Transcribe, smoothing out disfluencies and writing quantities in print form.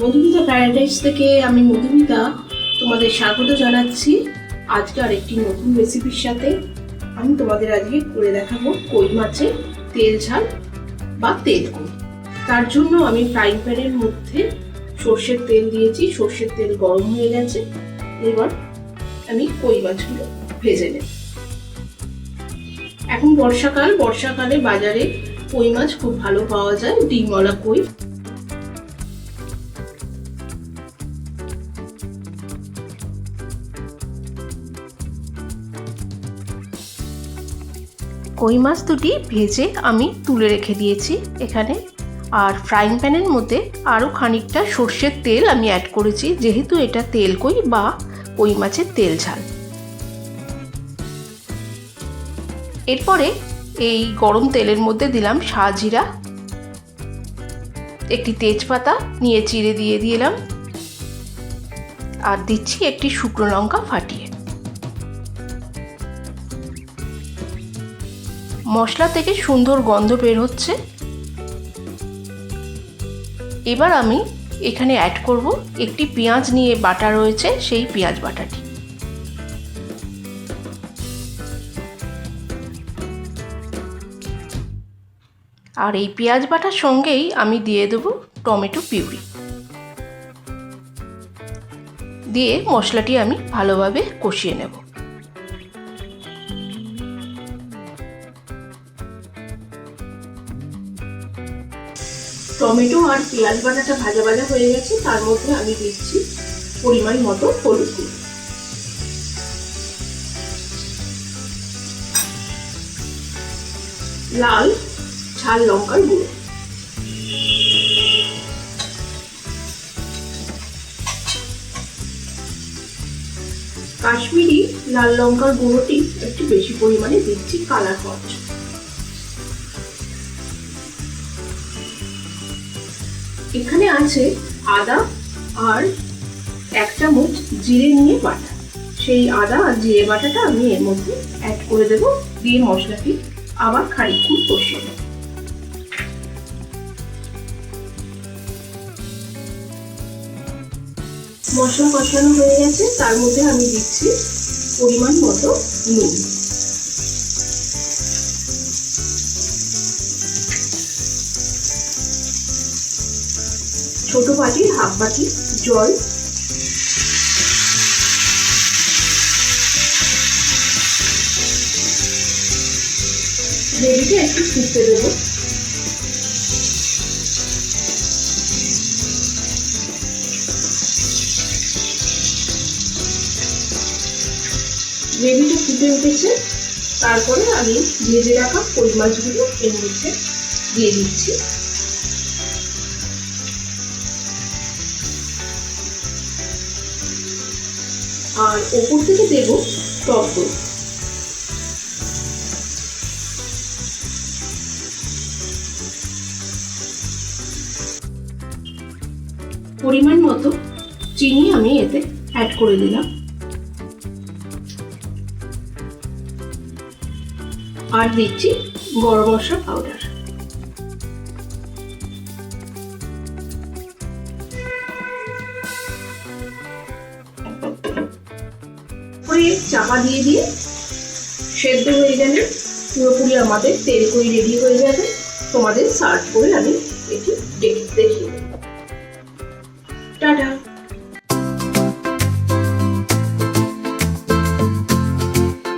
Madhumita fried rice থেকে আমি মধুমিতা তোমাদের স্বাগত জানাচ্ছি। আজকে আরেকটি নতুন রেসিপির সাথে আমি তোমাদের আজকে করে দেখাবো কই মাছের তেল ঝাল বা তেল কই। তার জন্য আমি ফ্রাইং প্যানের মধ্যে সর্ষের তেল দিয়েছি। সর্ষের তেল গরম হয়ে গেছে, এবার আমি কই মাছগুলো ভেজে নেব। এখন বর্ষাকালে বাজারে কই মাছ খুব ভালো পাওয়া যায়, ডিমওয়ালা কই। কই মাছ দুটি ভেজে আমি তুলে রেখে দিয়েছি এখানে। আর ফ্রাইং প্যানের মধ্যে আরও খানিকটা সর্ষের তেল আমি অ্যাড করেছি, যেহেতু এটা তেল কই বা কই মাছের তেল ঝাল। এরপরে এই গরম তেলের মধ্যে দিলাম সাজিরা, একটি তেজপাতা নিয়ে চিড়ে দিয়ে দিলাম, আর দিচ্ছি একটি শুকনো লঙ্কা ফাটিয়ে। মশলা থেকে সুন্দর গন্ধ বের হচ্ছে। এবার আমি এখানে অ্যাড করব একটি পেঁয়াজ নিয়ে বাটা রয়েছে, সেই পেঁয়াজ বাটাটি। আর এই পেঁয়াজ বাটার সঙ্গেই আমি দিয়ে দেব টমেটো পিউরি। দিয়ে মশলাটি আমি ভালোভাবে কষিয়ে নেব। টমেটো আর পেঁয়াজ বাটাটা ভাজা ভাজা হয়ে গেছে, তার মধ্যে আমি দিচ্ছি পরিমাণ মতো হলুদ গুঁড়ো, লাল ঝাল লঙ্কার গুঁড়ো, কাশ্মীরি লাল লঙ্কার গুঁড়োটি একটু বেশি পরিমাণে দিচ্ছি কালার হওয়ার জন্য। এখানে আছে আদা আর 1 চামচ জিরে নিয়ে বাটা। সেই আদা আর জিরে বাটাটা আমি এর মধ্যে অ্যাড করে দেব, দিয়ে মশলাটি আবার খানিকক্ষণ কষিয়ে নেব। মশলা কষানো হয়ে গেছে, তার মধ্যে আমি দিচ্ছি পরিমাণ মতো নুন। ছোট বাটির হাফ বাটি জল, গ্রেভিটা একটু ফুটতে দেব। গ্রেভিটা ফুটে উঠেছে, তারপরে আমি ভেজে রাখা কই মাছগুলো এর মধ্যে দিয়ে দিচ্ছি। আর ওপর থেকে দেব টক দই। পরিমাণ মতো চিনি আমি এতে অ্যাড করে দিলাম, আর দিচ্ছি গরম মশলা পাউডার। চাপা দিয়ে দিয়ে সেদ্ধ হয়ে গেলে পুরোপুরি আমাদের তেল কই রেডি হয়ে যাবে। তোমাদের সার্ভ করে আমি এটি দেখিয়ে দেব। টাটা।